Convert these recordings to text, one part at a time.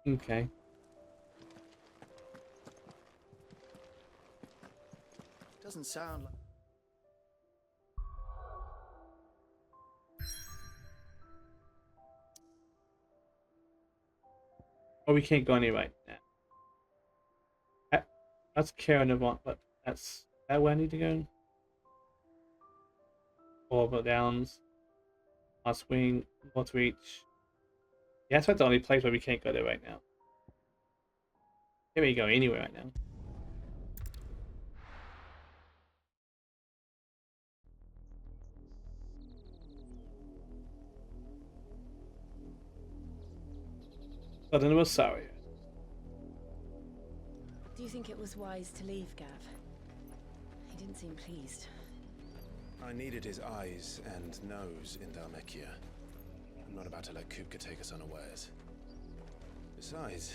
Okay. Doesn't sound like. Oh, we can't go anywhere now. That's Karen Avant, but that's that where I need to go. Orbital Downs. Last Wing. What Reach. Yeah, that's the only place where we can't go there right now. Can't really go anywhere right now. But then it was sorry. Do you think it was wise to leave, Gav? He didn't seem pleased. I needed his eyes and nose in Dharmekia. I'm not about to let Kupka take us unawares. Besides,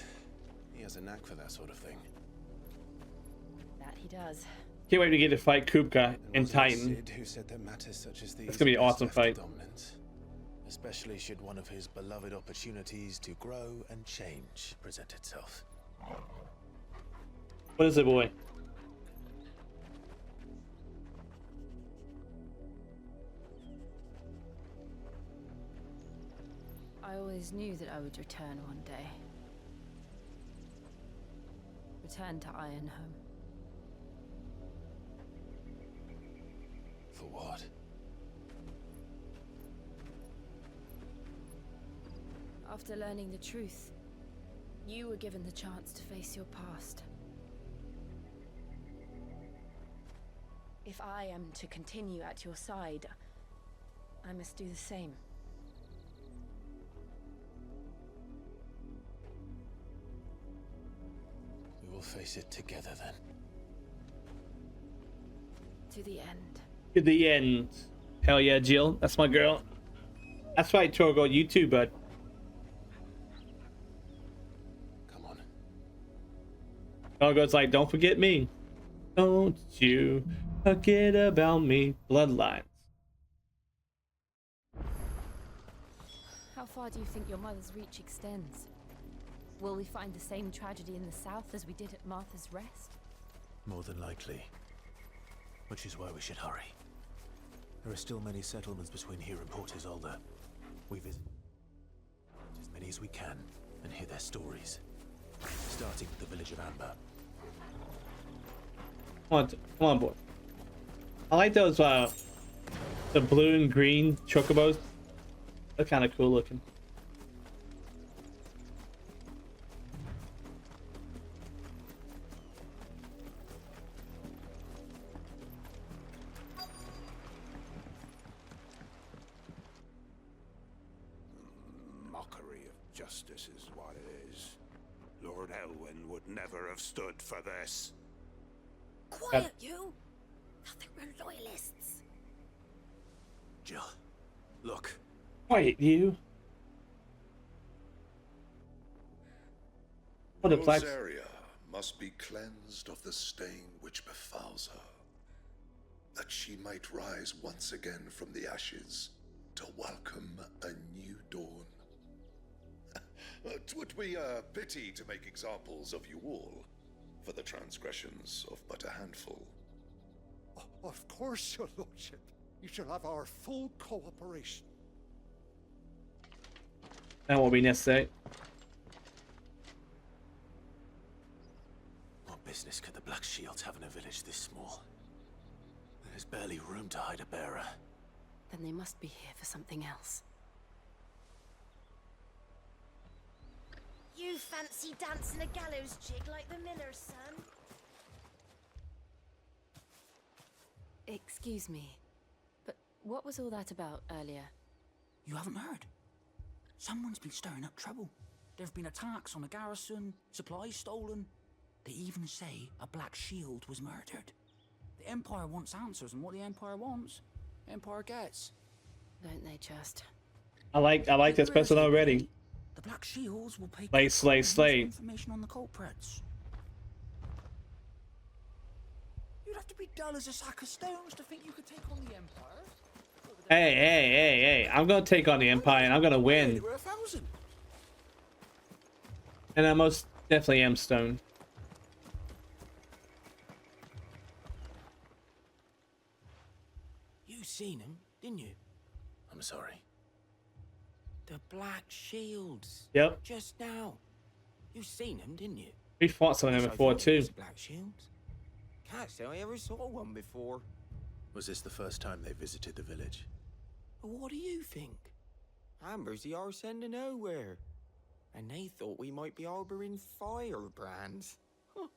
he has a knack for that sort of thing. That he does. Can't wait to get to fight Kupka and Titan. Sid who said that matters such as these It's gonna be an awesome best left fight. to dominance, especially should one of his beloved opportunities to grow and change present itself. What is it, boy? I always knew that I would return one day. Return to Ironhome. For what? After learning the truth, you were given the chance to face your past. If I am to continue at your side, I must do the same. We will face it together then. To the end. To the end. Hell yeah, Jill. That's my girl. That's right, Torgo. You too, bud. Come on. Torgo's like, don't forget me. Don't you forget about me. Bloodlines. How far do you think your mother's reach extends? Will we find the same tragedy in the south as we did at Martha's Rest? More than likely. Which is why we should hurry. There are still many settlements between here and Port Isolde. We visit as many as we can and hear their stories. Starting with the village of Amber. Come on, boy. I like those, the blue and green chocobos. They're kind of cool looking. Mockery of justice is what it is. Lord Elwyn would never have stood for this. Quiet, you! Thought they were loyalists. Jill, look. Quiet, you. What a black. Rosaria must be cleansed of the stain which befouls her, that she might rise once again from the ashes to welcome a new dawn. 'Twould be a pity to make examples of you all, for the transgressions of but a handful. Of course, your lordship. You shall have our full cooperation. That won't be necessary. What business could the Black Shields have in a village this small? There's barely room to hide a bearer. Then they must be here for something else. You fancy dancing a gallows jig like the miller's son? Excuse me, but what was all that about earlier? You haven't heard? Someone's been stirring up trouble. There have been attacks on the garrison, supplies stolen. They even say a Black Shield was murdered. The Empire wants answers, and what the Empire wants, Empire gets. Don't they just? I like this person already. The Black Shields will pay Slay. information on the culprits. You'd have to be dull as a sack of stones to think you could take on the Empire. Hey. I'm gonna take on the Empire and I'm gonna win. We're 1,000. And I most definitely am stoned. You seen him, didn't you? I'm sorry. The Black Shields. Yep. Just now. You seen him, didn't you? We fought some of them Wish I before thought it too. was the Black Shields. Can't say I ever saw one before. Was this the first time they visited the village? But what do you think? Amber's the arse end of nowhere. And they thought we might be harboring firebrands. Huh.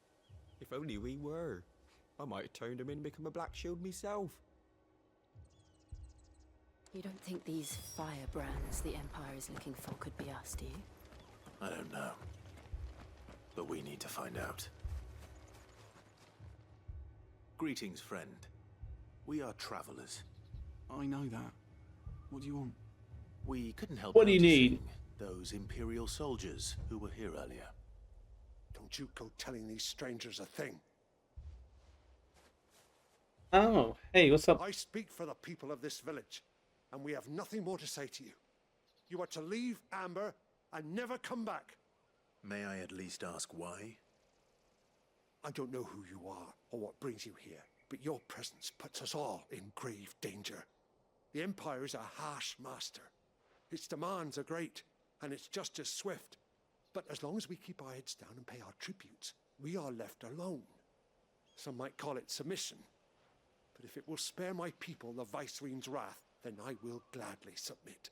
If only we were. I might have turned him in and become a Black Shield myself. You don't think these firebrands the Empire is looking for could be us, do you? I don't know. But we need to find out. Greetings, friend. We are travelers. I know that. What do you want? We couldn't help What do you noticing need? those Imperial soldiers who were here earlier. Don't you go telling these strangers a thing. Oh, hey, what's up? I speak for the people of this village, and we have nothing more to say to you. You are to leave Amber and never come back. May I at least ask why? I don't know who you are or what brings you here, but your presence puts us all in grave danger. The Empire is a harsh master. Its demands are great, and its justice swift. But as long as we keep our heads down and pay our tributes, we are left alone. Some might call it submission. But if it will spare my people the Viceroy's wrath, then I will gladly submit.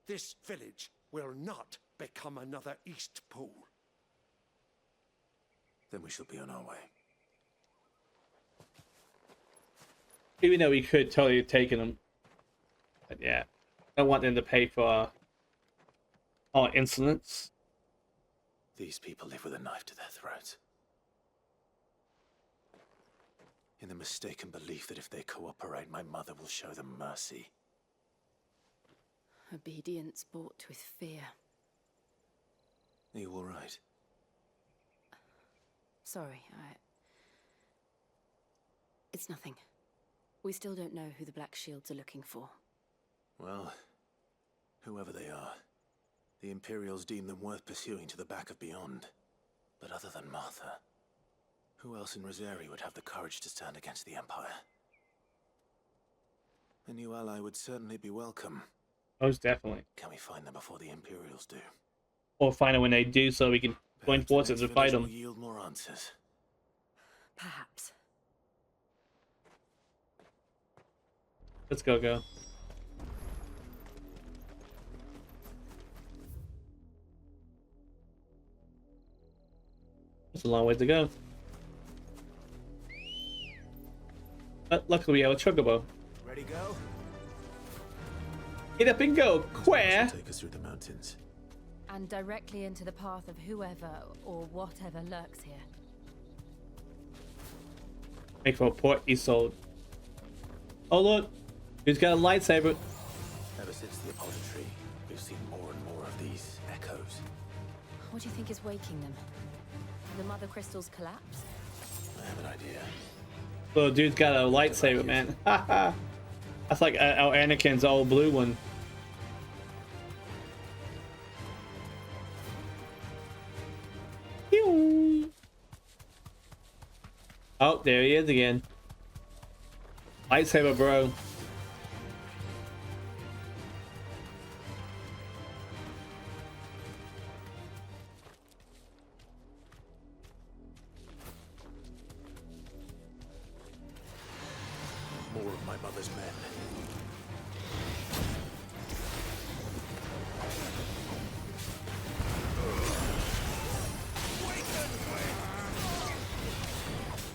This village will not become another East Pool. Then we shall be on our way. Even though we could totally have taken them. But yeah, I don't want them to pay for our insolence. These people live with a knife to their throats. In the mistaken belief that if they cooperate, my mother will show them mercy. Obedience bought with fear. Are you all right? Sorry, It's nothing. We still don't know who the Black Shields are looking for. Well, whoever they are, the Imperials deem them worth pursuing to the back of beyond. But other than Martha, who else in Rosari would have the courage to stand against the Empire? A new ally would certainly be welcome. Most definitely. Can we find them before the Imperials do? Or find it when they do so we can join Perhaps the forces next and fight village them. will yield more answers. Perhaps. Let's go. It's a long way to go. But luckily we have a chocobo. Ready, go? Get up and go, Quare! Take us through the mountains. And directly into the path of whoever or whatever lurks here. Make for a port Isolde. Oh look! Who's got a lightsaber? Ever since the Apollo tree, we've seen more and more of these echoes. What do you think is waking them? The mother crystals collapse? I have an idea. Little dude's got a lightsaber, man. Haha. That's like our Anakin's old blue one. Pew! Oh, there he is again. Lightsaber, bro. More of my mother's men.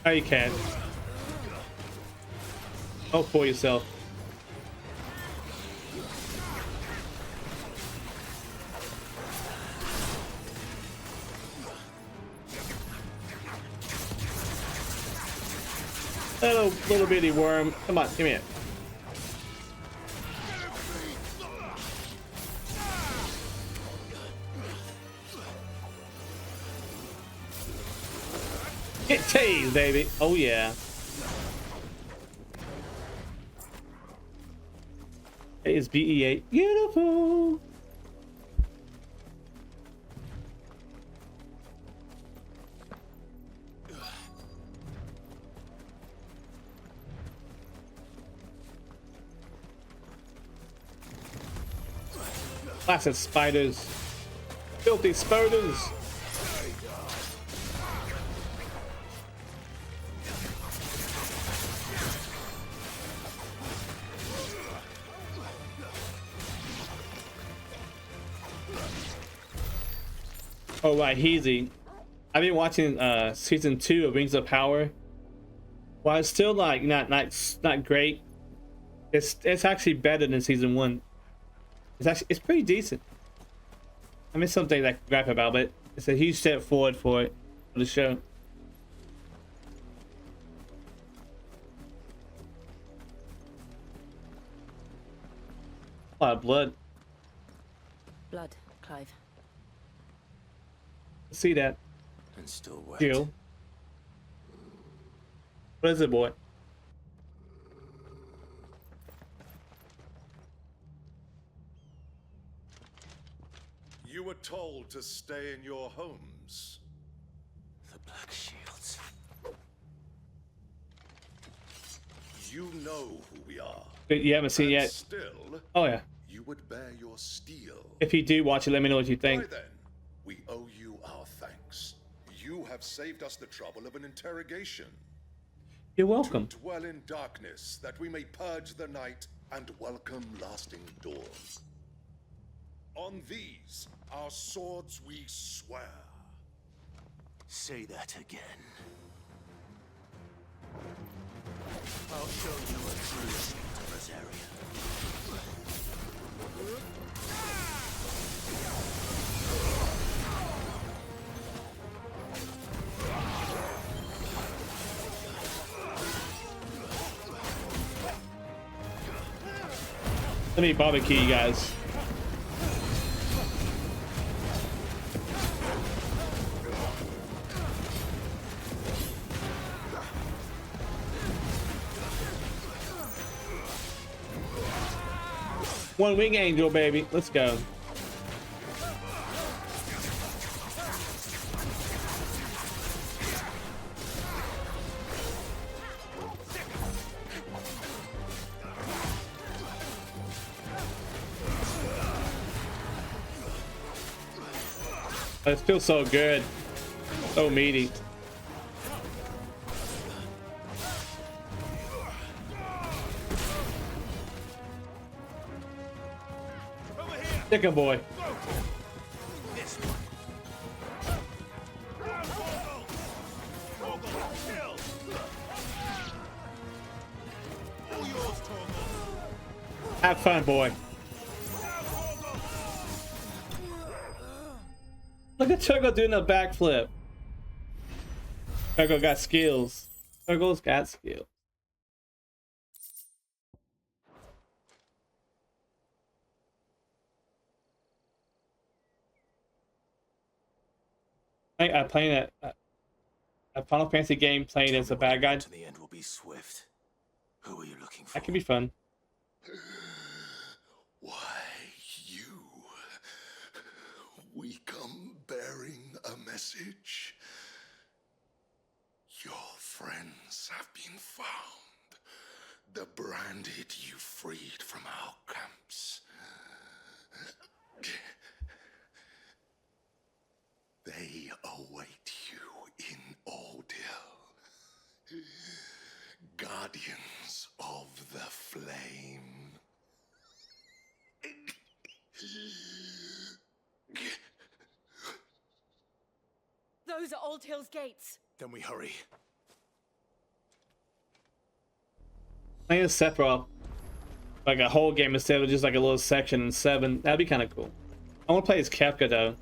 Oh, you can. Oh, for yourself. Little bitty worm. Come on, come here. Get tased, baby. Oh yeah. It is BE8. Beautiful. Blasted spiders. Filthy spiders. Oh right, Heezy. I've been watching season 2 of Rings of Power. While it's still like not great, it's actually better than season 1. It's pretty decent. I mean, something I can rap about, but it's a huge step forward for the show. A lot of blood. Blood, Clive. See that? And still wet. Jill. What is it, boy? You were told to stay in your homes. The Black Shields. You know who we are. But you haven't seen And yet. still, Oh yeah. you would bear your steel. If you do watch it, let me know what you Why think. then, we owe you our thanks. You have saved us the trouble of an interrogation. You're welcome. To dwell in darkness, that we may purge the night and welcome lasting dawn. On these, our swords we swear. Say that again. I'll show you a true state of Rosaria. Let me barbecue you guys. One wing angel, baby. Let's go. It feels so good. So meaty. Chicken boy. Have fun, boy. Look at Turgle doing a backflip. Turgle got skills. Turgle's got skills. I'm playing a Final Fantasy game playing as a bad guy. To the end will be swift. Who are you looking for? That could be fun. Why, you? We come bearing a message. Your friends have been found. The branded you freed from our camps. They await you in Aldil. Guardians of the Flame. Those are Old Hill's gates. Then we hurry. Playing as Sephiroth, like a whole game instead of just like a little section in 7. That'd be kind of cool. I want to play as Kefka though.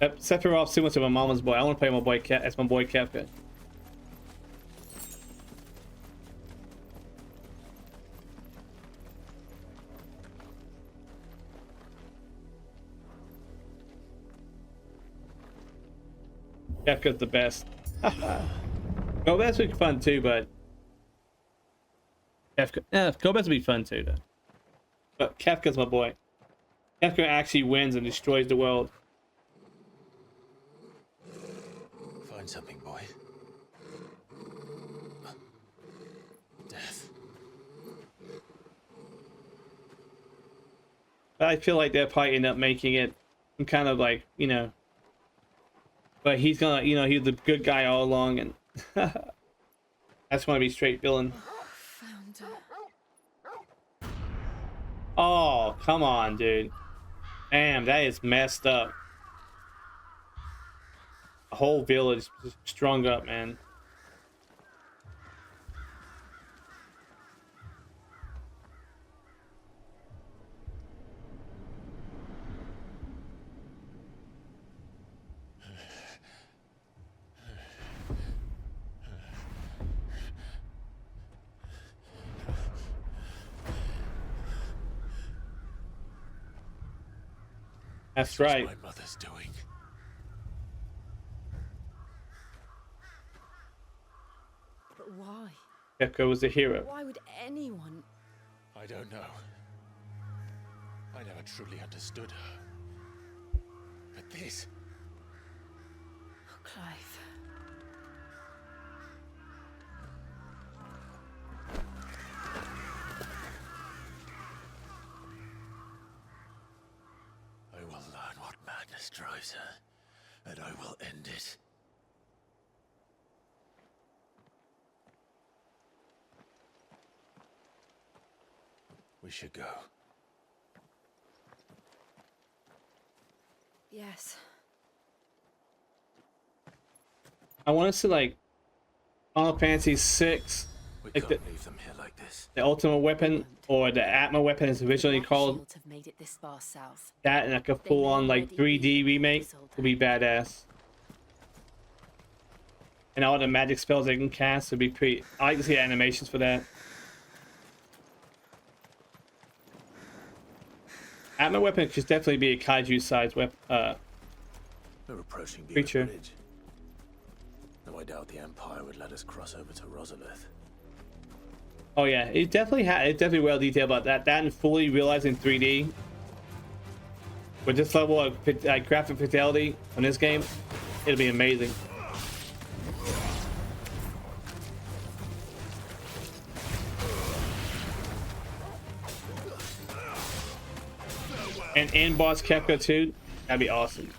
Sephiroth's too much of a mama's boy. I want to play my boy as my boy Kefka. Kefka's the best. Go Best would be fun too, but Kefka, Go Best would be fun too, though. But Kefka's my boy. Kefka actually wins and destroys the world. Find something, boy. Death. But I feel like they'll probably end up making it kind of like, you know, but he's gonna, you know, he's the good guy all along, and I just want to be straight villain. Found her. Oh, come on, dude. Damn, that is messed up. The whole village is strung up, man. That's right. My mother's doing. But why? Kefka was the hero. Why would anyone? I don't know. I never truly understood her. But this. Oh, Clive. I will learn what madness drives her, and I will end it. We should go. Yes. I want to see like Final Fantasy VI, We like can't leave them here like this. the ultimate weapon, or the Atma weapon is originally called. Shields have made it this far south. That and like a full-on like 3D remake would be badass. And all the magic spells they can cast would be pretty. I like to see animations for that. Atma weapon could definitely be a kaiju-sized weapon. We're approaching the Creature. bridge. Though I doubt the Empire would let us cross over to Rosalith. Oh yeah, it definitely it's definitely well detailed about that. That and fully realizing 3D with this level of graphic fidelity on this game, it'll be amazing. And in boss Kefka too, that'd be awesome.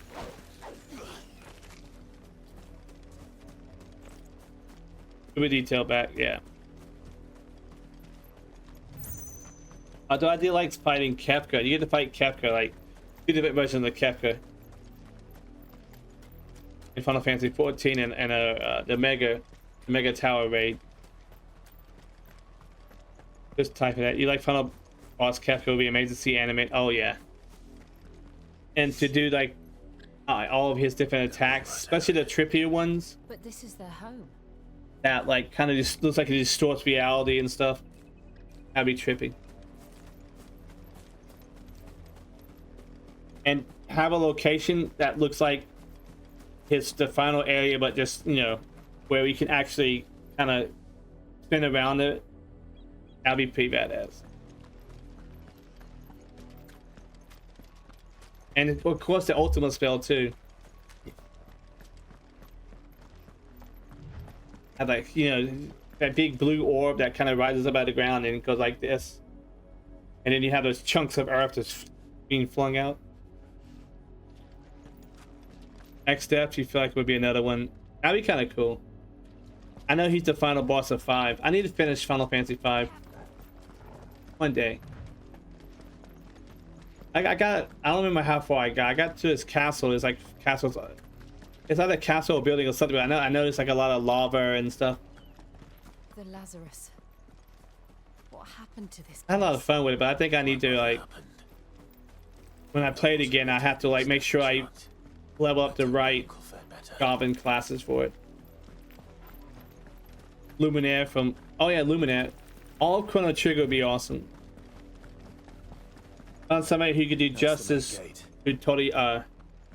Super detail back, yeah. Although I do like fighting Kefka. You get to fight Kefka, like 2 different versions of Kefka in Final Fantasy XIV and the Mega Tower raid. Just type in that. You like Final Boss Kefka? Would be amazing to see animate. Oh yeah. And to do like all of his different attacks, especially the trippier ones. But this is their home. That like kind of just looks like it distorts reality and stuff. That'd be trippy. And have a location that looks like it's the final area, but just, you know, where we can actually kind of spin around it. That'd be pretty badass. And of course the ultimate spell too. Have like, you know, that big blue orb that kind of rises up out of the ground and it goes like this. And then you have those chunks of earth that's being flung out. Next step, you feel like would be another one. That'd be kind of cool. I know he's the final boss of 5. I need to finish Final Fantasy 5 one day. I don't remember how far I got. I got to his castle. It's like castles. It's either a castle or building or something. But I noticed like a lot of lava and stuff. The Lazarus. What happened to this? I had a lot of fun with it, but I think I need to like when I play it again, I have to like make sure I level up the right goblin classes for it. Luminaire from Luminaire. All Chrono Trigger would be awesome. Found somebody who could do justice to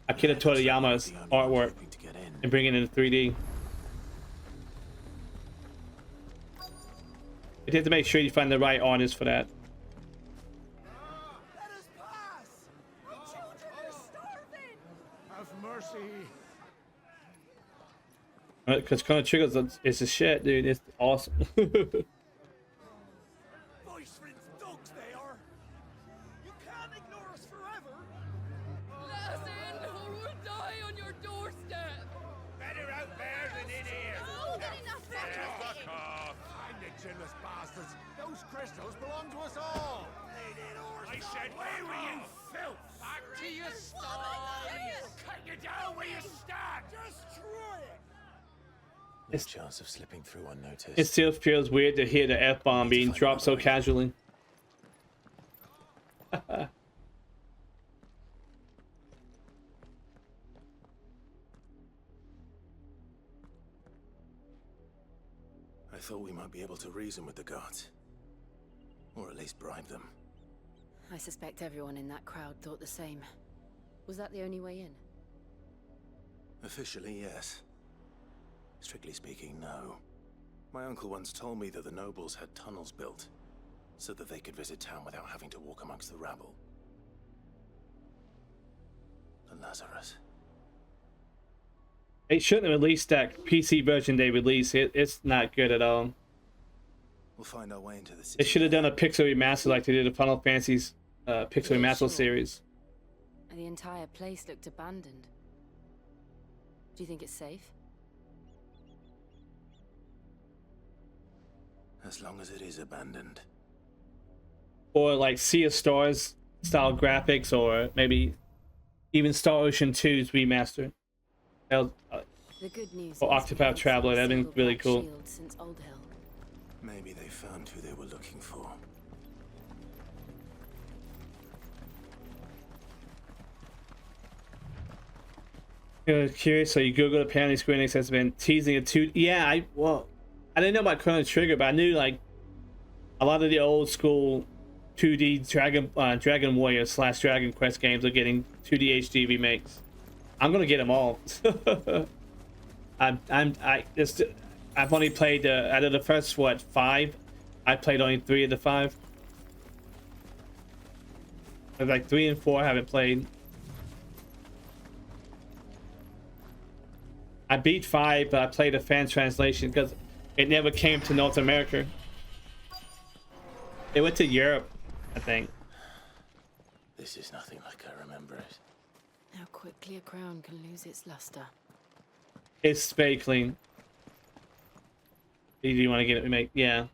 Akira Toriyama's artwork and bring it into 3D. You have to make sure you find the right artist for that. Let us pass! Our children are starving! Have mercy! Because Chrono Trigger is a shit, dude. It's awesome. Voice friends dogs they are! You can't ignore us Find it, chinless bastards. Those crystals belong to us all. I said, where were you, filth? Back to your sties. Cut you down where you stand. Destroy it. No chance of slipping through unnoticed. It still feels weird to hear the F-bomb being dropped so casually. I thought we might be able to reason with the guards. Or at least bribe them. I suspect everyone in that crowd thought the same. Was that the only way in? Officially, yes. Strictly speaking, no. My uncle once told me that the nobles had tunnels built, so that they could visit town without having to walk amongst the rabble. The Lazarus. They shouldn't have released that PC version they released. It's not good at all. We'll find our way into the city. They should have done a pixel remaster like they did the Final Fantasy's pixel remaster series. And the entire place looked abandoned. Do you think it's safe? As long as it is abandoned. Or like Sea of Stars style graphics, or maybe even Star Ocean 2's remaster. The good news Or is Octopath it's Traveler, a that'd been single really black cool. shield since Old Hill. Maybe they found who they were looking for. Curious, so you Googled apparently Square Enix has been teasing a 2. Yeah, I didn't know about Chrono Trigger, but I knew like a lot of the old school 2D Dragon Warrior / Dragon Quest games are getting 2D HD remakes. I'm gonna get them all. I've only played out of the first 5. I played only 3 of the 5. Like 3 and 4 I haven't played. I beat 5, but I played a fan translation because it never came to North America. It went to Europe, I think. This is nothing like I remember it. How quickly a crown can lose its luster. It's very clean. Do you want to get it remade? Yeah.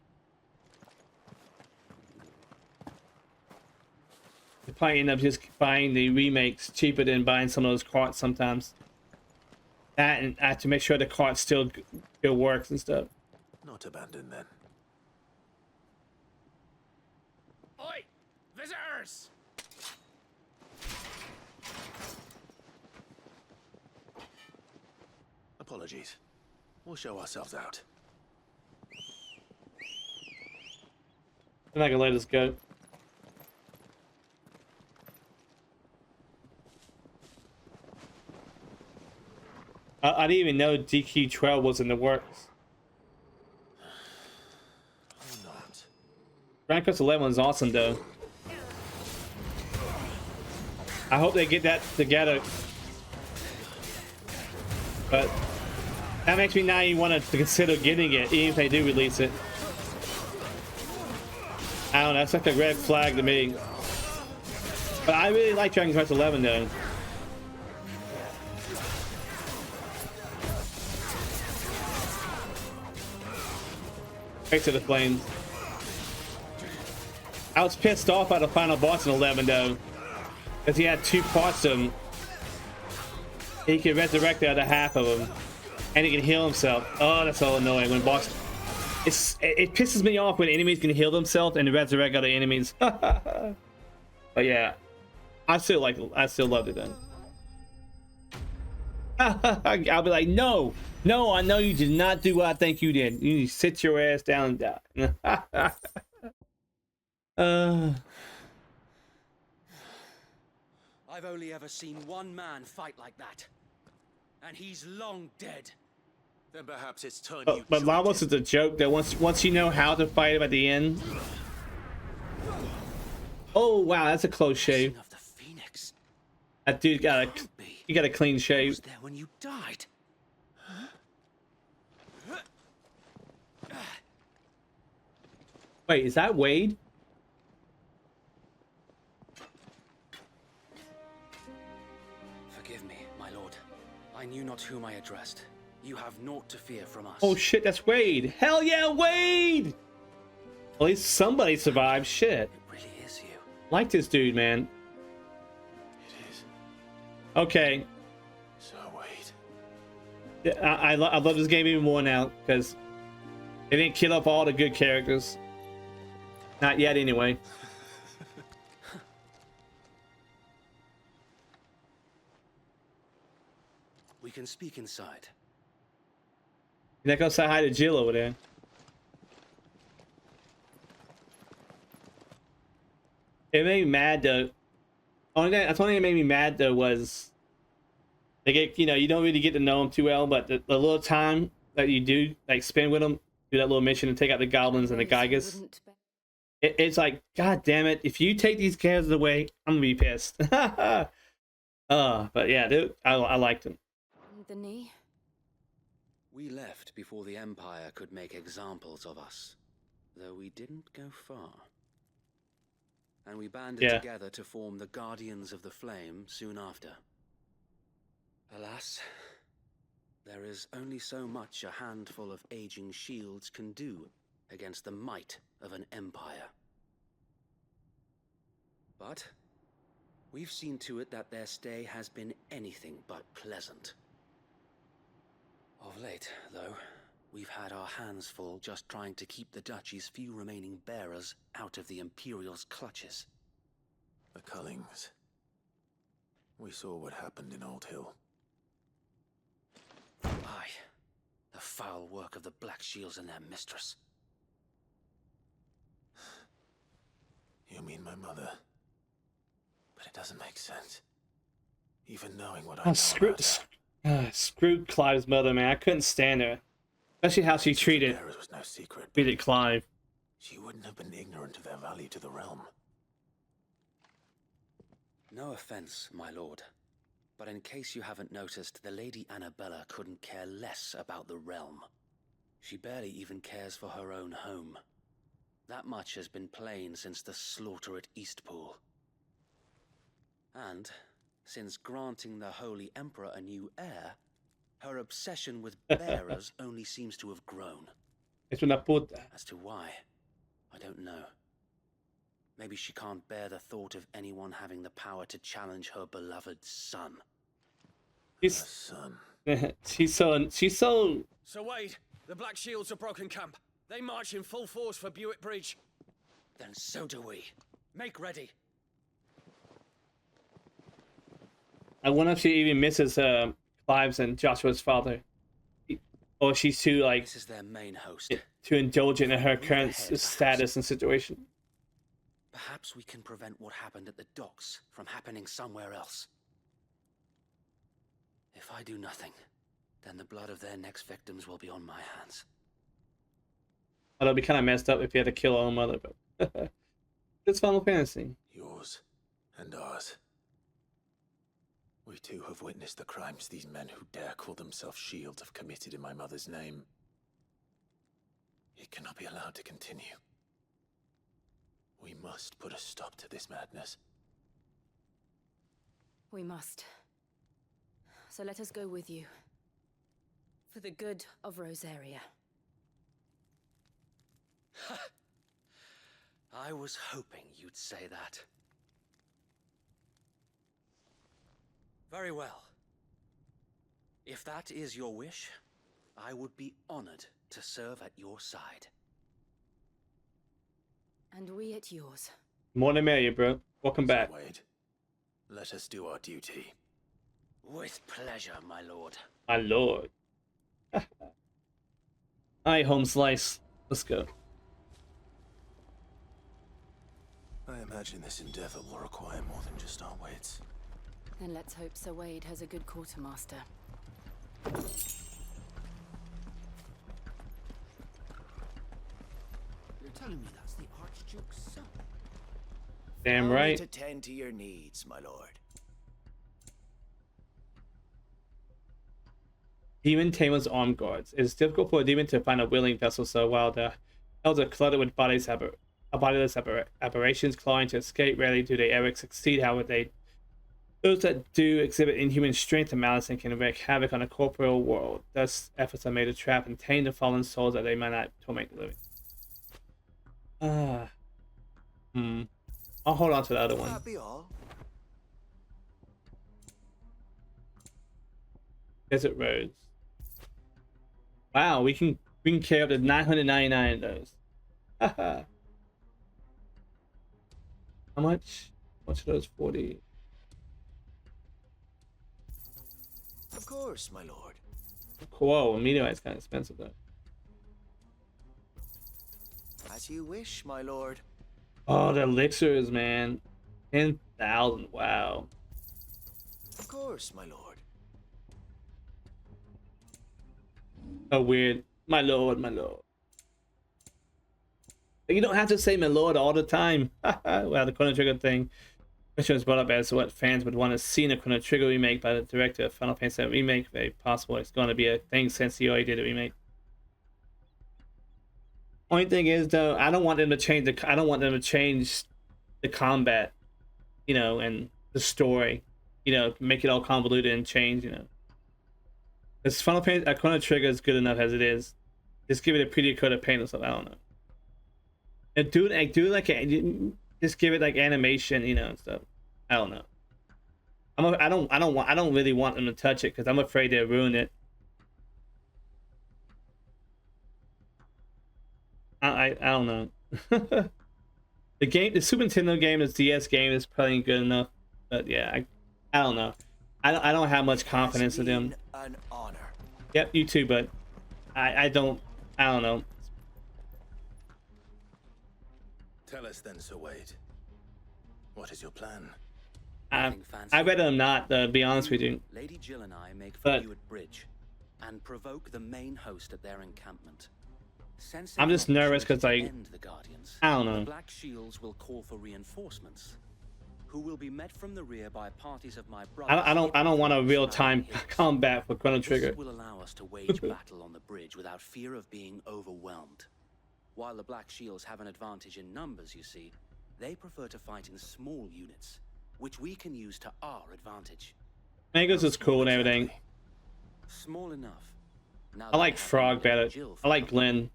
You probably end up just buying the remakes cheaper than buying some of those carts sometimes. That, and I have to make sure the cart still works and stuff. Not abandoned then. Oi! Visitors! Apologies. We'll show ourselves out. They're not gonna let us go. I didn't even know DQ12 was in the works. Or not. Dragon Quest 11 is awesome though. I hope they get that together. But that makes me not even want to consider getting it, even if they do release it. I don't know, that's like a red flag to me. But I really like Dragon Quest 11 though. Straight to the flames. I was pissed off by the final boss in 11 though, because he had 2 parts of him. He could resurrect the other half of him, and he can heal himself. Oh, that's so annoying when boss. It pisses me off when enemies can heal themselves and resurrect other enemies. But yeah, I still loved it then. I'll be like, no, I know you did not do what I think you did. You need to sit your ass down and die. I've only ever seen one man fight like that, and he's long dead. Then perhaps it's time you But joined Lavos him. is a joke that once you know how to fight him at the end. Oh wow, that's a close shave. Of the Phoenix. That dude got a clean Was shave. there when you died? Wait, is that Wade? Forgive me, my lord. I knew not whom I addressed. You have naught to fear from us. Oh shit, that's Wade. Hell yeah, Wade! At least somebody survived. Shit. It really is you. Like this dude, man. It is. Okay. So wait. Yeah, I love this game even more now because they didn't kill off all the good characters. Not yet, anyway. We can speak inside. You're not gonna say hi to Jill over there. It made me mad though. That's only thing that made me mad though was they get, you know, you don't really get to know them too well, but the little time that you do like spend with them, do that little mission and take out the goblins and the Geigas. It's like, god damn it! If you take these characters away, I'm gonna be pissed. But yeah, dude, I liked them. The knee? We left before the Empire could make examples of us, though we didn't go far. And we banded together to form the Guardians of the Flame soon after. Alas, there is only so much a handful of aging shields can do against the might of an empire. But we've seen to it that their stay has been anything but pleasant. Of late, though, we've had our hands full just trying to keep the Duchy's few remaining bearers out of the Imperial's clutches. The Cullings. We saw what happened in Old Hill. Aye, the foul work of the Black Shields and their mistress. You mean my mother? But it doesn't make sense. Even knowing what I know about her. Screwed Clive's mother, man. I couldn't stand her. Especially how she treated was no secret. Clive. She wouldn't have been ignorant of their value to the realm. No offense, my lord. But in case you haven't noticed, the Lady Annabella couldn't care less about the realm. She barely even cares for her own home. That much has been plain since the slaughter at Eastpool. And since granting the Holy Emperor a new heir, her obsession with bearers only seems to have grown. As to why, I don't know. Maybe she can't bear the thought of anyone having the power to challenge her beloved son. Son. She's so. So Wade, the Black Shields have broken camp. They march in full force for Buick Bridge. Then so do we. Make ready. I wonder if she even misses Clive's and Joshua's father, or she's too like this is their main host. Too indulgent in her current status and situation. Perhaps we can prevent what happened at the docks from happening somewhere else. If I do nothing, then the blood of their next victims will be on my hands. It'll be kind of messed up if you had to kill our own mother, but it's Final Fantasy. Yours and ours. We too have witnessed the crimes these men who dare call themselves shields have committed in my mother's name. It cannot be allowed to continue. We must put a stop to this madness. We must. So let us go with you. For the good of Rosaria. I was hoping you'd say that. Very well. If that is your wish, I would be honored to serve at your side. And we at yours. More than merrier, bro. Welcome back. Wade, let us do our duty. With pleasure, my lord. My lord. Alright, home slice. Let's go. I imagine this endeavor will require more than just our wits. Then let's hope Sir Wade has a good quartermaster. You're telling me that's the Archduke's son? Damn right. To tend to your needs, my lord. Demon Tamer's armed guards. It is difficult for a demon to find a willing vessel, so while the hells are cluttered with bodiless aberrations clawing to escape, rarely do they ever succeed. However, they Those that do exhibit inhuman strength and malice and can wreak havoc on a corporeal world. Thus, efforts are made to trap and tame the fallen souls that they might not torment the living. I'll hold on to the other one. That be all? Desert roads. Wow, we can carry up to 999 of those. Haha. How much? What's those? 40. Of course, my lord. Whoa, a meteorite's kind of expensive though. As you wish, my lord. Oh, the elixirs, man. 10,000. Wow. Of course, my lord. So weird. My lord, my lord. You don't have to say my lord all the time. Well, the Chrono Trigger thing. Question was brought up as what fans would want to see in a Chrono Trigger remake by the director of Final Fantasy VII Remake. Very possible it's going to be a thing since he already did a remake. Only thing is though, I don't want them to change the combat, you know, and the story, you know, make it all convoluted and change, you know. Because Final Fantasy Chrono Trigger is good enough as it is. Just give it a pretty coat of paint or something. I don't know. And just give it like animation, you know, and stuff. I don't know. I don't really want them to touch it because I'm afraid they'll ruin it. I don't know. The Super Nintendo game, this DS game is probably good enough, but yeah, I don't know. I don't have much confidence in them. An honor. Yep, you too, but I don't know. Tell us then, Sir Wade. What is your plan? I better not, to be honest with you. Lady Jill and I make for Hewitt Bridge and provoke the main host at their encampment. I'm just nervous because I don't know. The Black Shields will call for reinforcements, who will be met from the rear by parties of my brothers. I don't want a real-time combat for Chrono Trigger. This will allow us to wage battle on the bridge without fear of being overwhelmed. While the Black Shields have an advantage in numbers, you see, they prefer to fight in small units, which we can use to our advantage. Mango's is cool and everything. Small enough. I like Frog better. I like Glenn.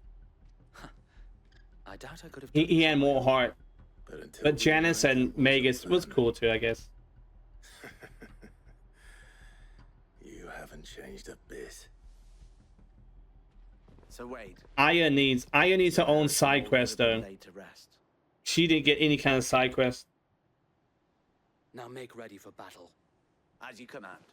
I doubt I could have. He had more heart. But Janice and Magus was cool too, I guess. You haven't changed a bit. So wait. Aya needs her own side quest though. She didn't get any kind of side quest. Now make ready for battle. As you command.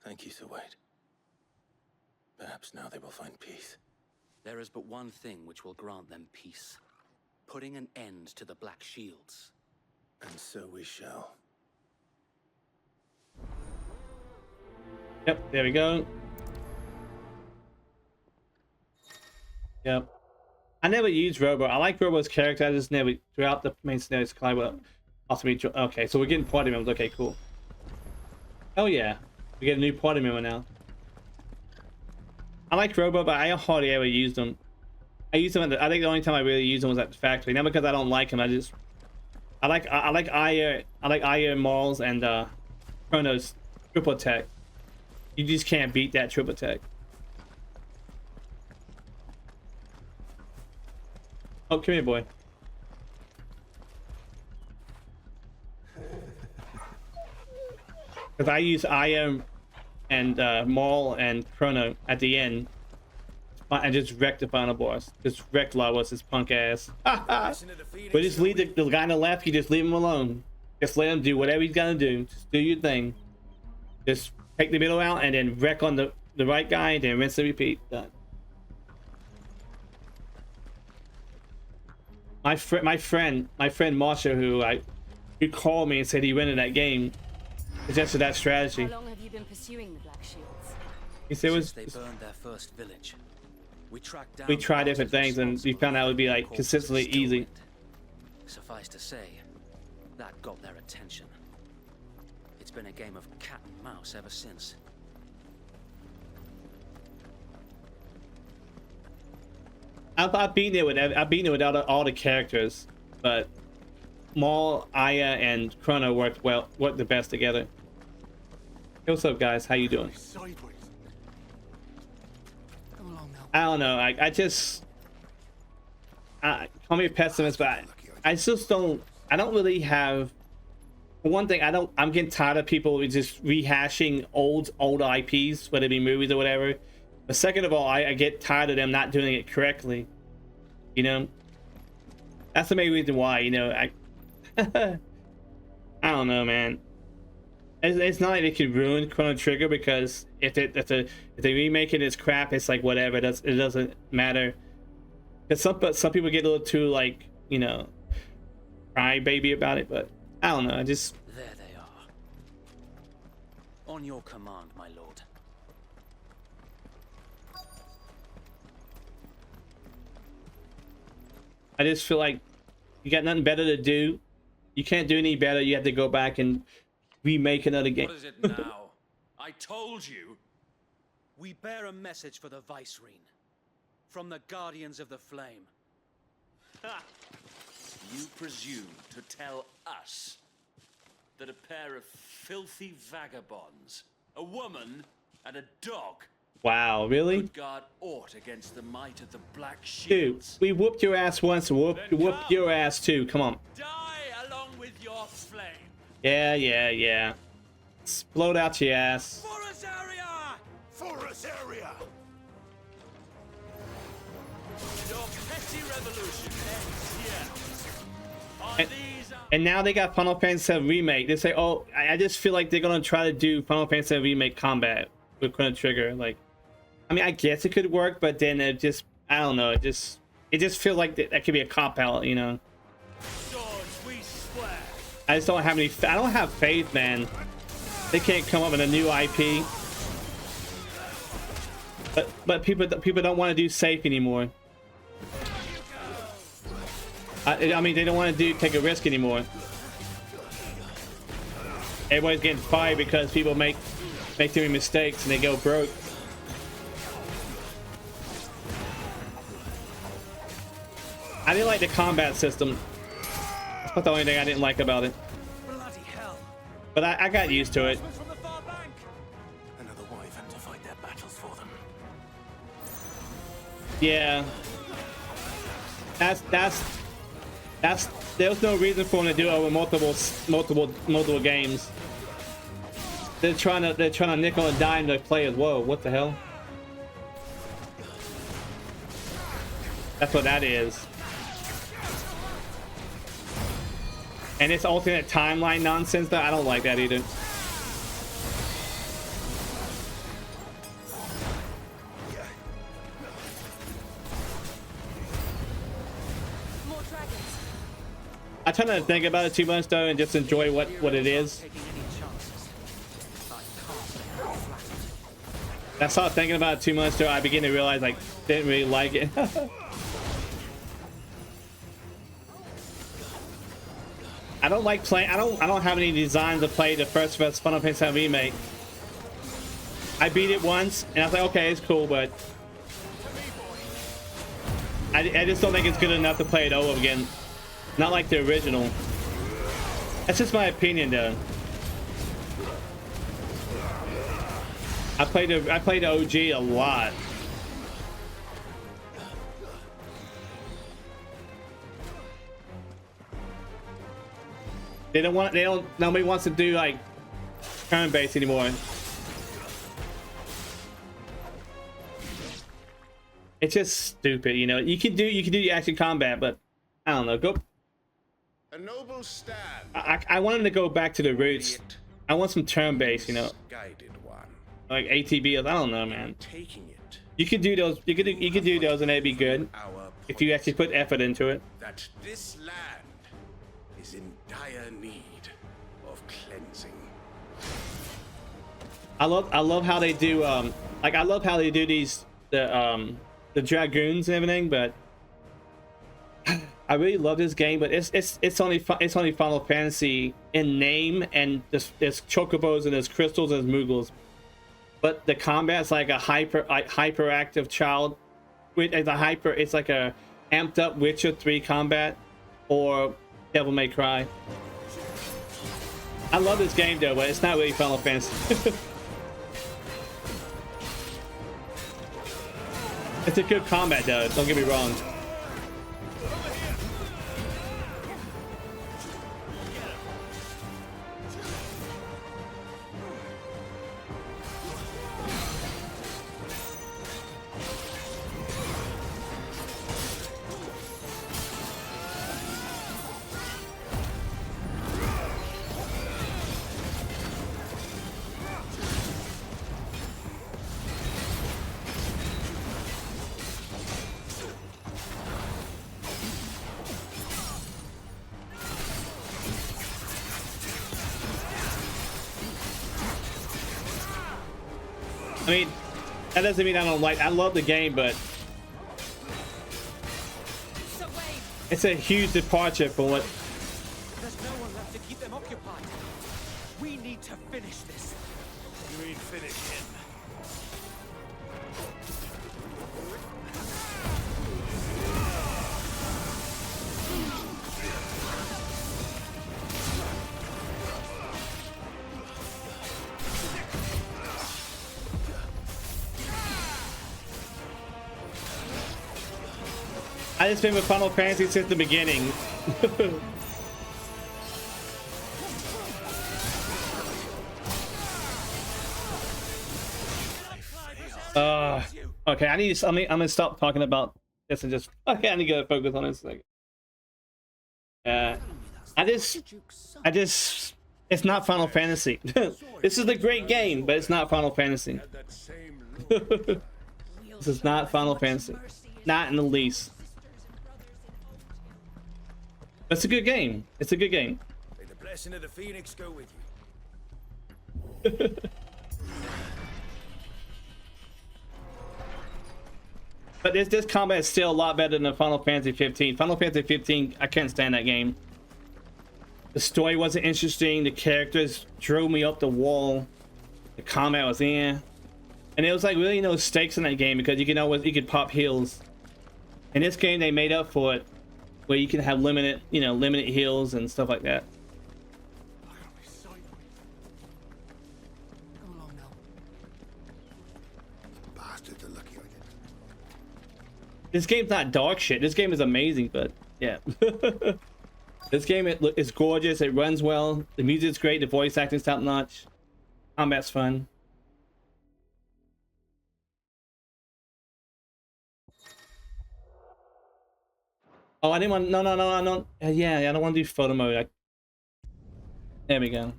Thank you, Sir Wade. Perhaps now they will find peace. There is but one thing which will grant them peace. Putting an end to the Black Shields. And so we shall. Yep, there we go. Yep. I never used Robo. I like Robo's character. I just never, throughout the main scenario, it's kind of also be. Okay, so we're getting party members. Okay, cool. Oh yeah, we get a new party member now. I like Robo, but I hardly ever used them. I used them. I think the only time I really used them was at the factory. Not because I don't like him. I like Aya. I like Aya, Marls, and Chrono's triple attack. You just can't beat that triple attack. Oh, come here, boy. Because I use Aya and Maul and Chrono at the end. I just wrecked the final boss. Just wrecked Lawless's punk ass. But just leave the guy on the left, you just leave him alone. Just let him do whatever he's gonna do. Just do your thing. Just take the middle out and then wreck on the right guy and then rinse and repeat. Done. My friend Marsha, who called me and said he rented that game, suggested that strategy. How long have you been pursuing the Black Shields? He said Since they burned their first village. We tried different things and we found out it would be like consistently easy. Suffice to say, that got their attention. It's been a game of cat and mouse ever since. I've beaten it with all the characters, but Maul, Aya, and Chrono worked the best together. Hey, what's up, guys? How you doing? I don't know. Call me a pessimist, but I just don't. I don't really have. For one thing, I'm getting tired of people just rehashing old IPs, whether it be movies or whatever. But second of all, I get tired of them not doing it correctly. You know, that's the main reason why. You know, I don't know, man. It's not like they can ruin Chrono Trigger, because if they remake it as crap, it's like whatever. It doesn't matter. Because some people get a little too, like, you know, crybaby about it. But I don't know. I just there they are. On your command, my lord. I just feel like you got nothing better to do. You can't do any better. You have to go back and remake another game. What is it now? I told you. We bear a message for the Vicereine. From the Guardians of the Flame. Ha! You presume to tell us that a pair of filthy vagabonds, a woman and a dog, Wow, really? could guard aught against the might of the Black Dude, Shields? we whooped your ass once, whoop your ass too. Come on. Die along with your flame. Yeah. Explode out your ass. For us area! Your petty revolution ends here. And now they got Final Fantasy VII Remake. They say, oh, I just feel like they're gonna try to do Final Fantasy VII Remake combat with Chrono Trigger. Like, I mean, I guess it could work, but then it just, I don't know. It just feels like that could be a cop out, you know. I just don't have any. I don't have faith, man. They can't come up with a new IP. But people don't want to do safe anymore. I mean, they don't want to take a risk anymore. Everybody's getting fired because people make too many mistakes and they go broke. I didn't like the combat system. That's the only thing I didn't like about it. But I got used to it. Another wyvern to fight their battles for them. Yeah. There's no reason for them to do it over multiple games. They're trying to nickel and dime the players. Whoa, what the hell? That's what that is. And it's alternate timeline nonsense though. I don't like that either. I try not to think about it too much though and just enjoy what it is. I started thinking about it too much though. I began to realize I didn't really like it. I don't like playing. I don't have any designs to play the first Final Fantasy VII Remake. I beat it once and I was like, okay, it's cool, but I just don't think it's good enough to play it over again. Not like the original. That's just my opinion, though. I played the OG a lot. Nobody wants to do like turn-based anymore. It's just stupid, you know. You can do the action combat, but I don't know. Go. A noble stand. I want them to go back to the roots. I want some turn-based, you know. Guided one. Like ATB. I don't know, man. Taking it. You could do those. You could do those, and they'd be good if you actually put effort into it. That this land is in dire need of cleansing. I love how they do like I love how they do the dragoons and everything, but I really love this game, but it's only Final Fantasy in name, and there's chocobos and there's crystals and there's moogles, but the combat's like a hyperactive child it's a hyper. It's like a amped up Witcher 3 combat or Devil May Cry. I love this game though, but it's not really Final Fantasy. It's a good combat though, don't get me wrong. I mean, that doesn't mean I don't like. I love the game, but it's a huge departure from what. There's no one left to keep them occupied. We need to finish this. You mean finish him? I just been with Final Fantasy since the beginning. Okay, I need to, I'm gonna stop talking about this and just, okay, I need to focus on this thing. I just, it's not Final Fantasy. This is a great game, but it's not Final Fantasy. This is not Final Fantasy. Not in the least. It's a good game. It's a good game. May the blessing of the Phoenix go with you. But this combat is still a lot better than Final Fantasy 15. Final Fantasy 15, I can't stand that game. The story wasn't interesting. The characters drove me up the wall. The combat was in. And there was like really no stakes in that game because you could pop heals. In this game, they made up for it, where you can have limited heals and stuff like that. This game's not dog shit. This game is amazing, but yeah. This game is gorgeous. It runs well. The music's great. The voice acting's top notch. Combat's fun. Oh, I didn't want. No. Yeah, I don't want to do photo mode. There we go.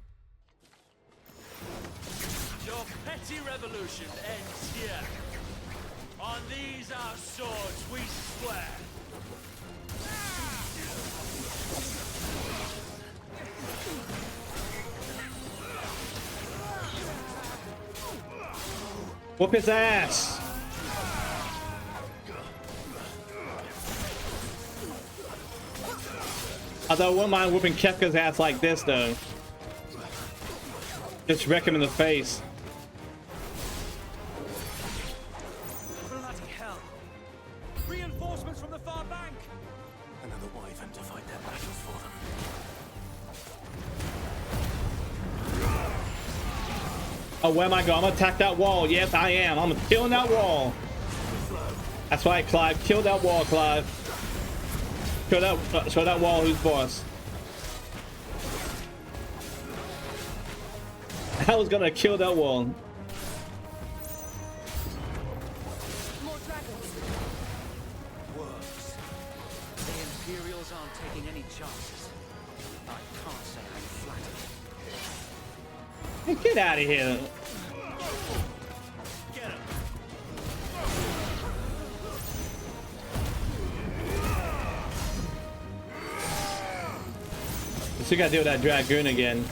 Your petty revolution ends here. On these our swords we swear. Whoop his ass. Although I wouldn't mind whooping Kefka's ass like this though. Just wreck him in the face. Bloody hell. Reinforcements from the far bank. Another wyvern to fight their battle for them. Oh, where am I going? I'm gonna attack that wall. Yes, I am. I'm killing that wall. That's right, Clive. Kill that wall, Clive. Show that wall who's boss. I was gonna kill that wall. More dragons. Works. The Imperials aren't taking any chances. I can't say I'm flattered. Hey, get out of here. So you gotta deal with that Dragoon again.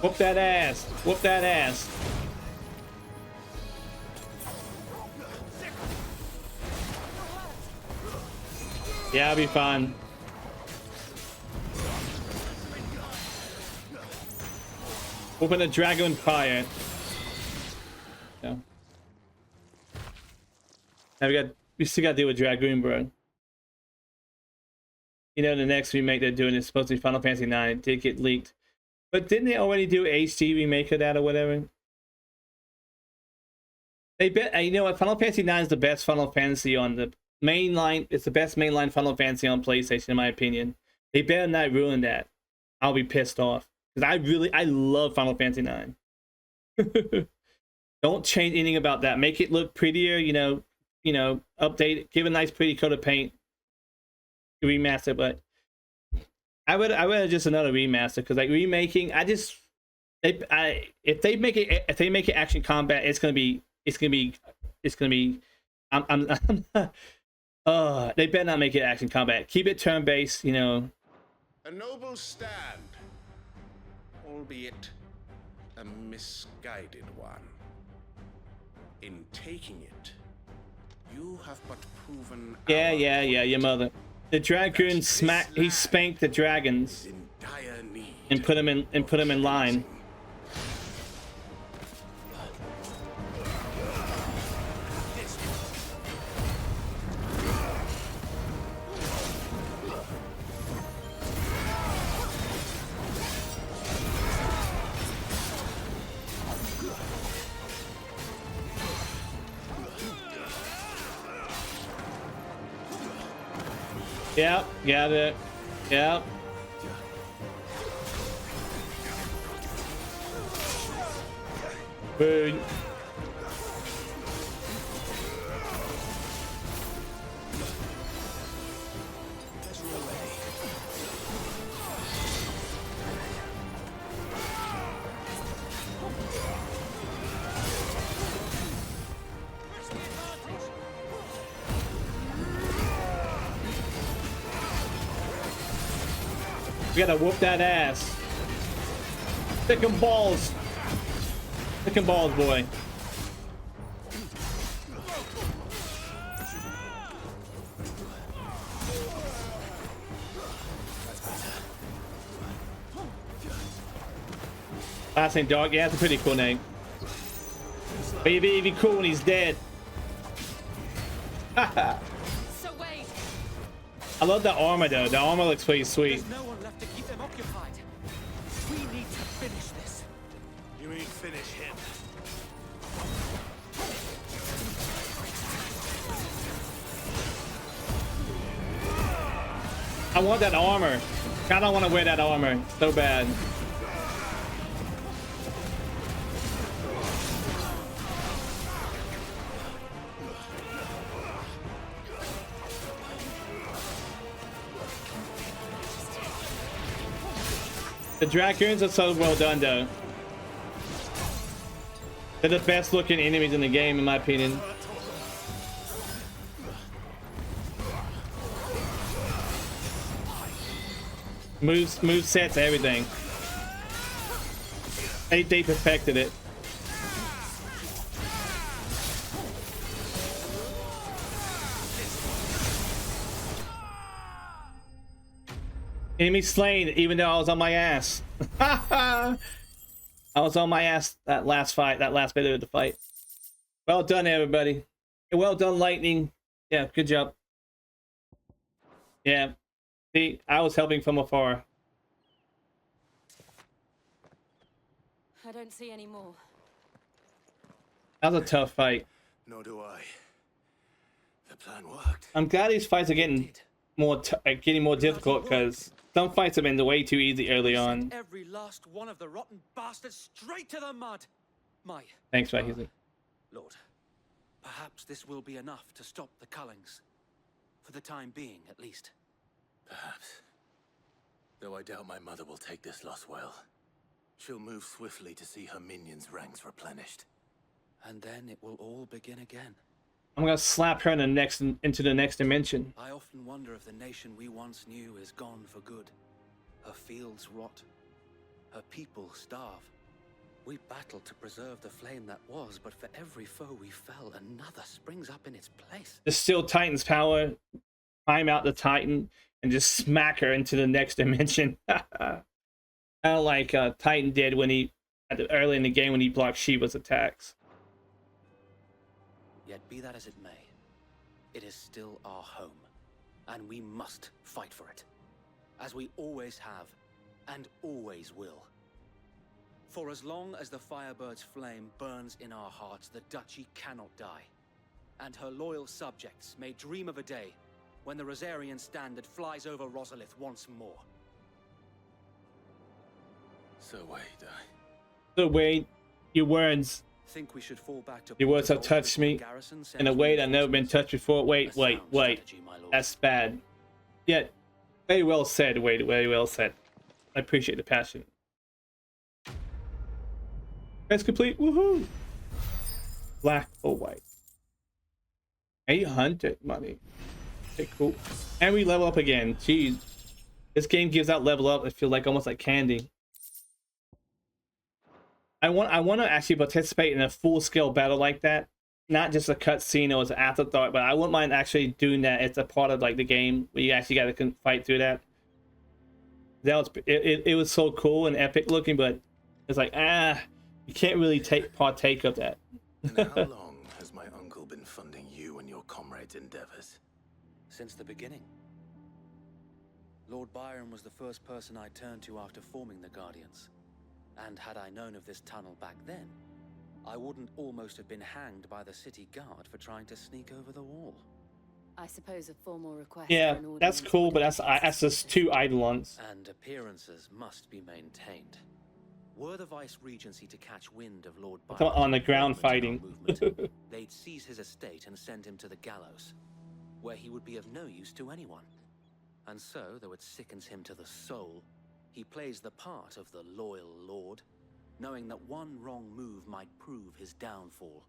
Whoop that ass. Whoop that ass. Yeah, I'll be fine. Open a dragon fire. Yeah. Now we still gotta deal with Dragoon, bro. You know, the next remake they're doing is supposed to be Final Fantasy IX. It did get leaked. But didn't they already do HD remake of that or whatever? They bet, you know what, Final Fantasy IX is the best Final Fantasy on the mainline. It's the best mainline Final Fantasy on PlayStation, in my opinion. They better not ruin that. I'll be pissed off. Because I love Final Fantasy IX. Don't change anything about that. Make it look prettier, you know, update it, give a nice pretty coat of paint. Remaster, but I would just another remaster, because like remaking, if they make it action combat, it's gonna be they better not make it action combat. Keep it turn-based, you know. A noble stand, albeit a misguided one. In taking it, you have but proven Yeah, your mother. The dragoon he spanked the dragons and put him in line. Yep, got it. Yep. Boom. We gotta whoop that ass. Thick 'em balls. Thick 'em balls, boy. Last name, dog. Yeah, that's a pretty cool name. Baby, be cool when he's dead. Haha. I love the armor though. The armor looks pretty sweet. There's no one left to keep them occupied. We need to finish this. You mean finish him? I want that armor. I don't want to wear that armor so bad. The Dracoons are so well done, though. They're the best looking enemies in the game, in my opinion. Move sets, everything. They perfected it. Enemy slain, even though I was on my ass. I was on my ass that last fight, that last bit of the fight. Well done, everybody. Well done, Lightning. Yeah, good job. Yeah. See, I was helping from afar. I don't see any more. That was a tough fight. Nor do I. The plan worked. I'm glad these fights are getting more difficult, because some fights have been way too easy early on. Every last one of the rotten bastards straight to the mud. Thanks, Rahizzy. Lord, perhaps this will be enough to stop the Cullings. For the time being, at least. Perhaps. Though I doubt my mother will take this loss well. She'll move swiftly to see her minions' ranks replenished. And then it will all begin again. I'm gonna slap her into the next dimension. I often wonder if the nation we once knew is gone for good. Her fields rot. Her people starve. We battled to preserve the flame that was, but for every foe we fell, another springs up in its place. Just steal Titan's power, climb out the Titan, and just smack her into the next dimension. Kind of like Titan did when he early in the game when he blocked Shiva's attacks. Yet be that as it may, it is still our home, and we must fight for it, as we always have, and always will. For as long as the Firebird's flame burns in our hearts, the Duchy cannot die, and her loyal subjects may dream of a day when the Rosarian standard flies over Rosalith once more. So Wade, So Wade, your words. Think we should fall back to Your words have touched me in a way that I've never been touched before. Wait. That's bad. Yet, very well said, Wade. Very well said. I appreciate the passion. That's complete. Woohoo! Black or white. 800 money. Okay, cool. And we level up again. Jeez. This game gives out level up. It feels like almost like candy. I want to actually participate in a full-scale battle like that. Not just a cutscene or as an afterthought, but I wouldn't mind actually doing that as a part of like the game where you actually got to fight through that. That was it was so cool and epic looking, but it's like you can't really partake of that. And how long has my uncle been funding you and your comrades' endeavors? Since the beginning. Lord Byron was the first person I turned to after forming the Guardians. And had I known of this tunnel back then, I wouldn't almost have been hanged by the city guard for trying to sneak over the wall. I suppose a formal request. Yeah, that's cool, but that's just two eidolons. And appearances must be maintained. Were the Vice Regency to catch wind of Lord Byron on the ground fighting, they'd seize his estate and send him to the gallows, where he would be of no use to anyone. And so, though it sickens him to the soul, he plays the part of the loyal lord, knowing that one wrong move might prove his downfall.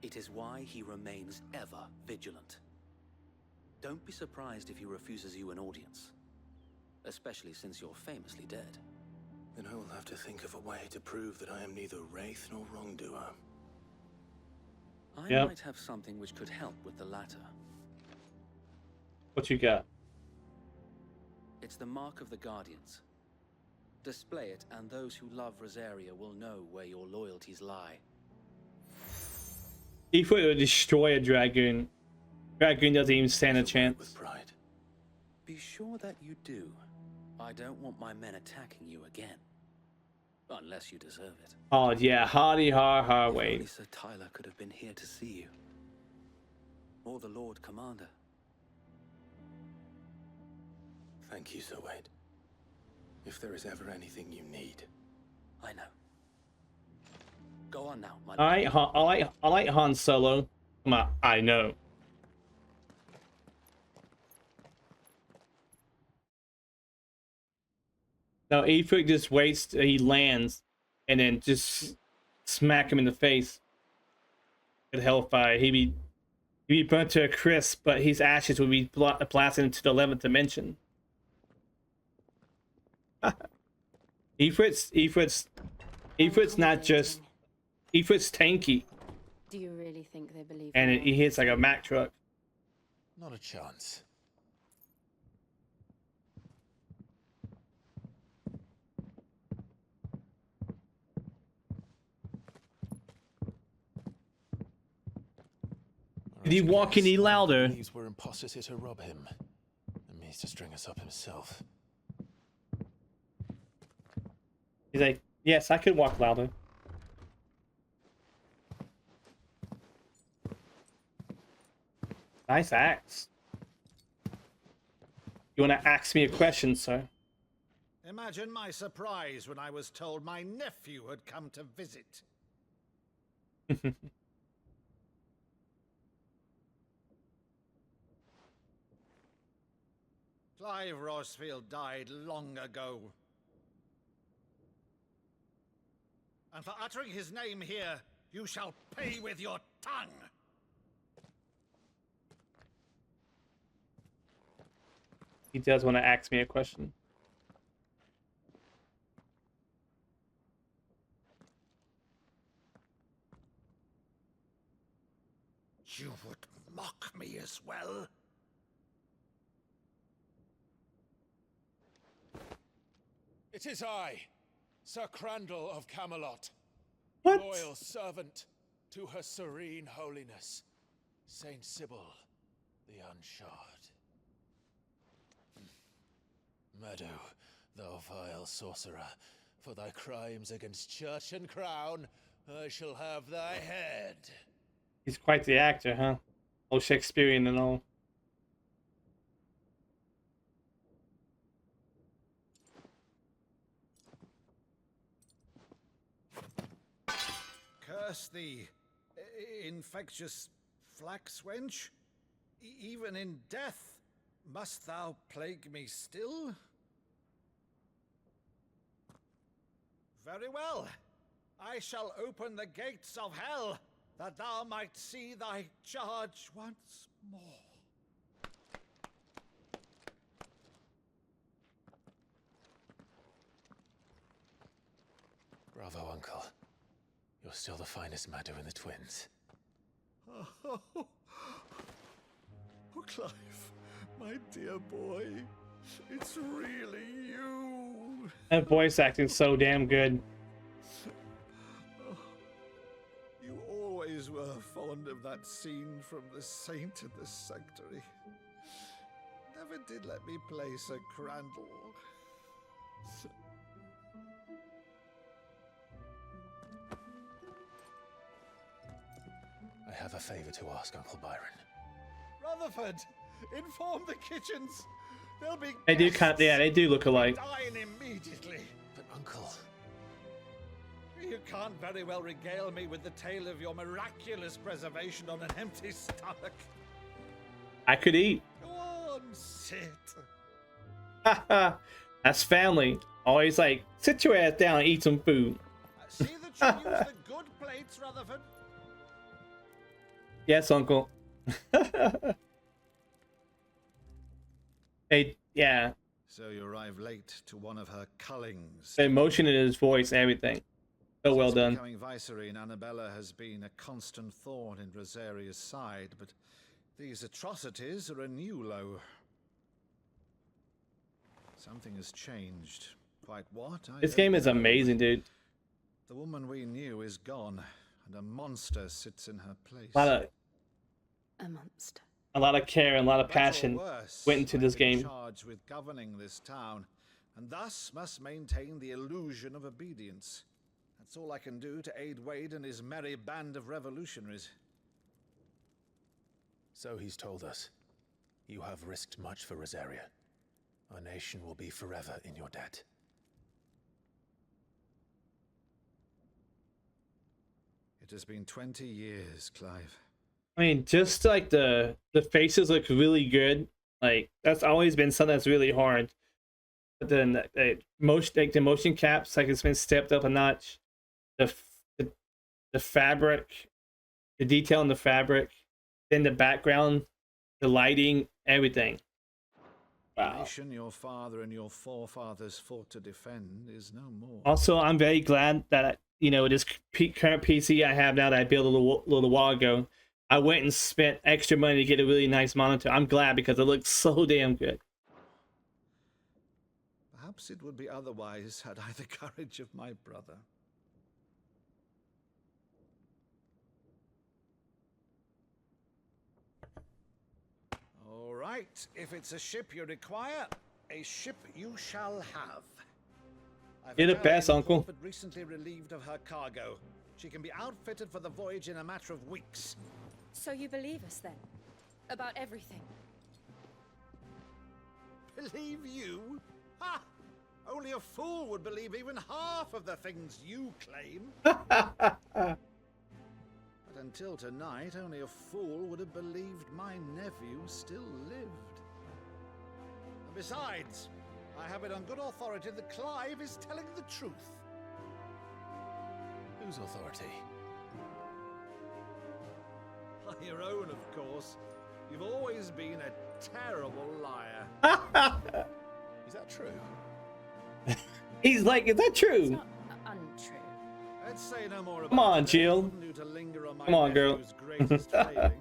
It is why he remains ever vigilant. Don't be surprised if he refuses you an audience, especially since you're famously dead. Then I will have to think of a way to prove that I am neither wraith nor wrongdoer. I might have something which could help with the latter. What you got? It's the mark of the Guardians. Display it, and those who love Rosaria will know where your loyalties lie. If we would destroy a dragoon, dragoon doesn't even stand a chance. With pride. Be sure that you do. I don't want my men attacking you again. Unless you deserve it. Oh yeah, hardy har Wade. Only Sir Tyler could have been here to see you. Or the Lord Commander. Thank you, Sir Wade. If there is ever anything you need. I know. Go on now, my I like Han Solo. Come on, I know. Now Ifrit just waits till he lands and then just smack him in the face with hellfire. He'd be burnt to a crisp, but his ashes would be blasted into the 11th dimension. Ifrit's not just Ifrit's tanky. Do you really think they believe? And he hits like a Mack truck. Not a chance. Did he walk any louder? These were imposters here to rob him, and means to string us up himself. He's like, yes, I could walk louder. Nice axe. You want to ask me a question, sir? Imagine my surprise when I was told my nephew had come to visit. Clive Rosfield died long ago. And for uttering his name here, you shall pay with your tongue. He does want to ask me a question. You would mock me as well? It is I, Sir Crandall of Camelot. What? Loyal servant to her serene holiness, Saint Sybil the Unshod. Meadow, thou vile sorcerer, for thy crimes against church and crown, I shall have thy head. He's quite the actor, huh? All Shakespearean and all. Curse thee, infectious flax wench. Even in death, must thou plague me still? Very well. I shall open the gates of hell, that thou might see thy charge once more. Bravo, Uncle. You're still the finest Meadow in the twins. Oh, Clive, my dear boy, it's really you. That voice acting's so damn good. You always were fond of that scene from The Saint in the Sanctuary. Never did let me play Sir Crandall. I have a favor to ask, Uncle Byron. Rutherford, inform the kitchens. They'll be They do kind of, yeah, they do look alike. dine immediately. But Uncle... You can't very well regale me with the tale of your miraculous preservation on an empty stomach. I could eat. Go on, sit. That's family. Always like, sit your ass down and eat some food. See that you use the good plates, Rutherford. Yes, Uncle. Hey, yeah. So you arrive late to one of her cullings. The emotion in his voice, everything. So well done. Becoming Vicereine, Annabella has been a constant thorn in Rosaria's side, but these atrocities are a new low. Something has changed. Quite what? This game is amazing, dude. The woman we knew is gone, and a monster sits in her place. A monster. A lot of care and a lot of passion went into this game. Charged with governing this town, and thus must maintain the illusion of obedience. That's all I can do to aid Wade and his merry band of revolutionaries. So he's told us. You have risked much for Rosaria. Our nation will be forever in your debt. It has been 20 years, Clive. I mean, just like the faces look really good. Like that's always been something that's really hard. But then the motion caps, like it's been stepped up a notch. The fabric, the detail in the fabric, then the background, the lighting, everything. Wow. The nation your father and your forefathers fought to defend is no more. Also, I'm very glad that this current PC I have now that I built a little while ago, I went and spent extra money to get a really nice monitor. I'm glad because it looks so damn good. Perhaps it would be otherwise had I the courage of my brother. All right, if it's a ship you require, a ship you shall have. You're the best, Uncle. But recently relieved of her cargo. She can be outfitted for the voyage in a matter of weeks. So you believe us then? About everything? Believe you? Ha! Only a fool would believe even half of the things you claim. But until tonight, only a fool would have believed my nephew still lived. And besides, I have it on good authority that Clive is telling the truth. Whose authority? Your own, of course. You've always been a terrible liar. Is that true? He's like, is that true? It's not untrue. Let's say no more about Come on, it. Jill. Wouldn't you to linger on my Come on, girl. nephew's greatest failing?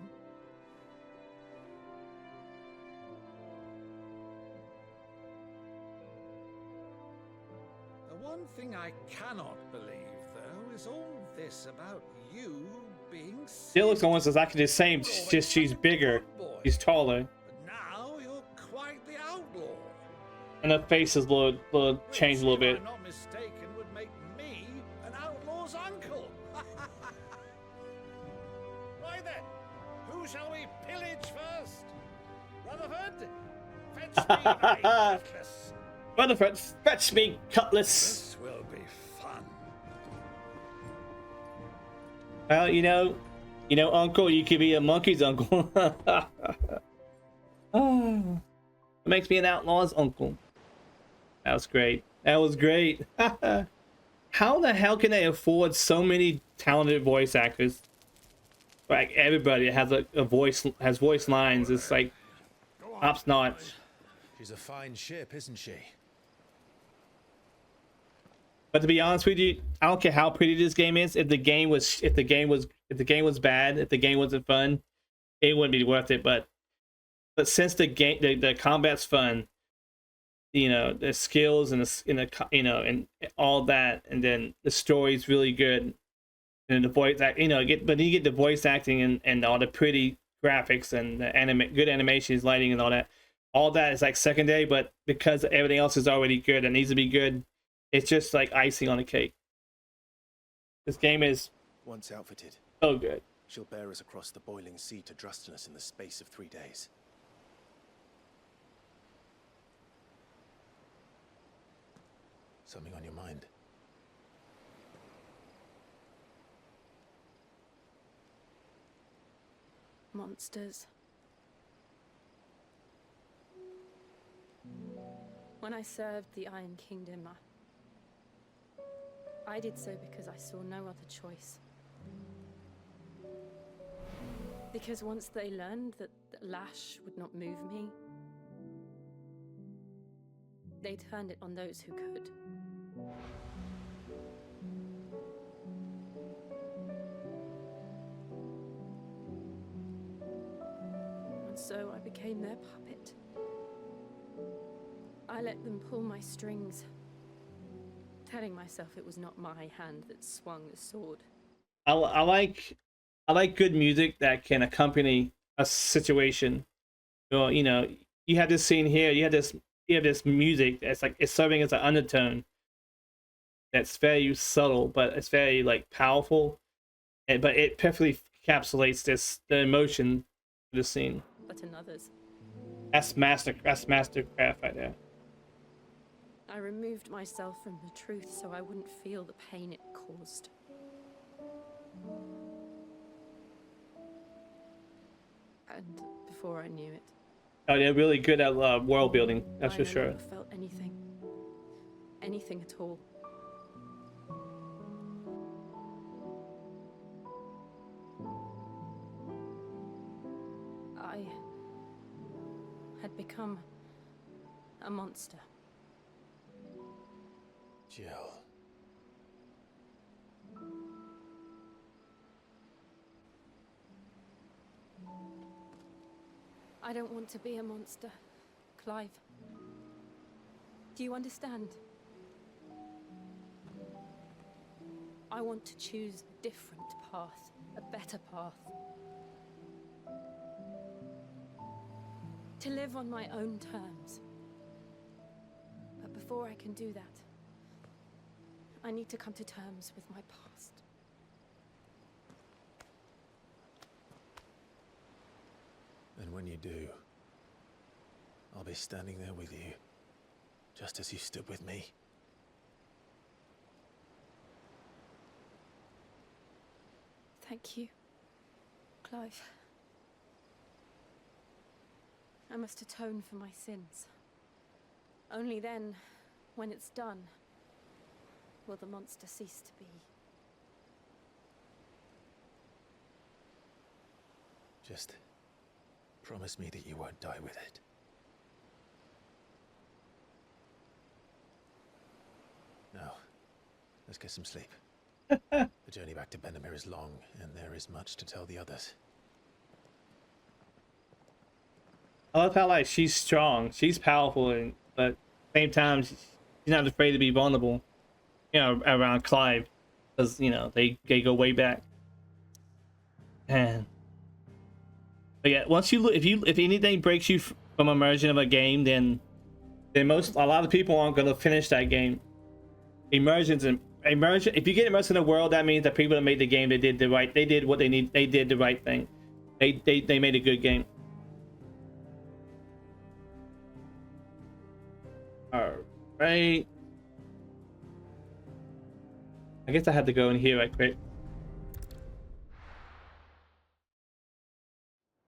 The one thing I cannot believe, though, is all this about you being She looks almost exactly the same, just she's bigger. She's taller. But now you're quite the outlaw. And her face is a little changed a little bit. If I'm not mistaken, would make me an outlaw's uncle. Why then, who shall we pillage first? Rutherford? Fetch me my cutlass. Rutherford, fetch me cutlass. This will be fun. Well, you know, Uncle, you could be a monkey's uncle. Oh, it makes me an outlaw's uncle. That was great. That was great. How the hell can they afford so many talented voice actors? Like everybody has a voice, has voice lines. It's like top notch. She's a fine ship, isn't she? But to be honest with you, I don't care how pretty this game is. If the game was bad, if the game wasn't fun, it wouldn't be worth it. But since the game, the combat's fun, you know, the skills and and all that, and then the story's really good, and the voice act, but you get the voice acting and all the pretty graphics and the good animations, lighting, and all that is like secondary. But because everything else is already good and needs to be good, it's just like icing on the cake. This game is once outfitted, so good. She'll bear us across the boiling sea to Drustinus in the space of 3 days. Something on your mind? Monsters. When I served the Iron Kingdom, I did so because I saw no other choice. Because once they learned that Lash would not move me, they turned it on those who could. And so I became their puppet. I let them pull my strings, telling myself it was not my hand that swung the sword. I like good music that can accompany a situation. Well, you have this scene here. You have this music that's like it's serving as an undertone. That's very subtle, but it's very like powerful, but it perfectly encapsulates the emotion of the scene. But in others, that's mastercraft right there. I removed myself from the truth so I wouldn't feel the pain it caused. And before I knew it, oh, they're really good at world building. That's for sure. I never felt anything at all. I had become a monster. Jill. I don't want to be a monster, Clive. Do you understand? I want to choose a different path, a better path. To live on my own terms. But before I can do that, I need to come to terms with my past. And when you do, I'll be standing there with you, just as you stood with me. Thank you, Clive. I must atone for my sins. Only then, when it's done, will the monster cease to be. Just promise me that you won't die with it. Now, let's get some sleep. The journey back to Benamir is long, and there is much to tell the others. I love how like she's strong, she's powerful, but at the same time she's not afraid to be vulnerable. you know, around Clive, because you know they go way back. And but yeah, once you look, if anything breaks you from immersion of a game, then a lot of people aren't gonna finish that game. Immersion. If you get immersed in the world, that means the people that made the game, they did the right thing. They made a good game. All right. I guess I had to go in here right quick.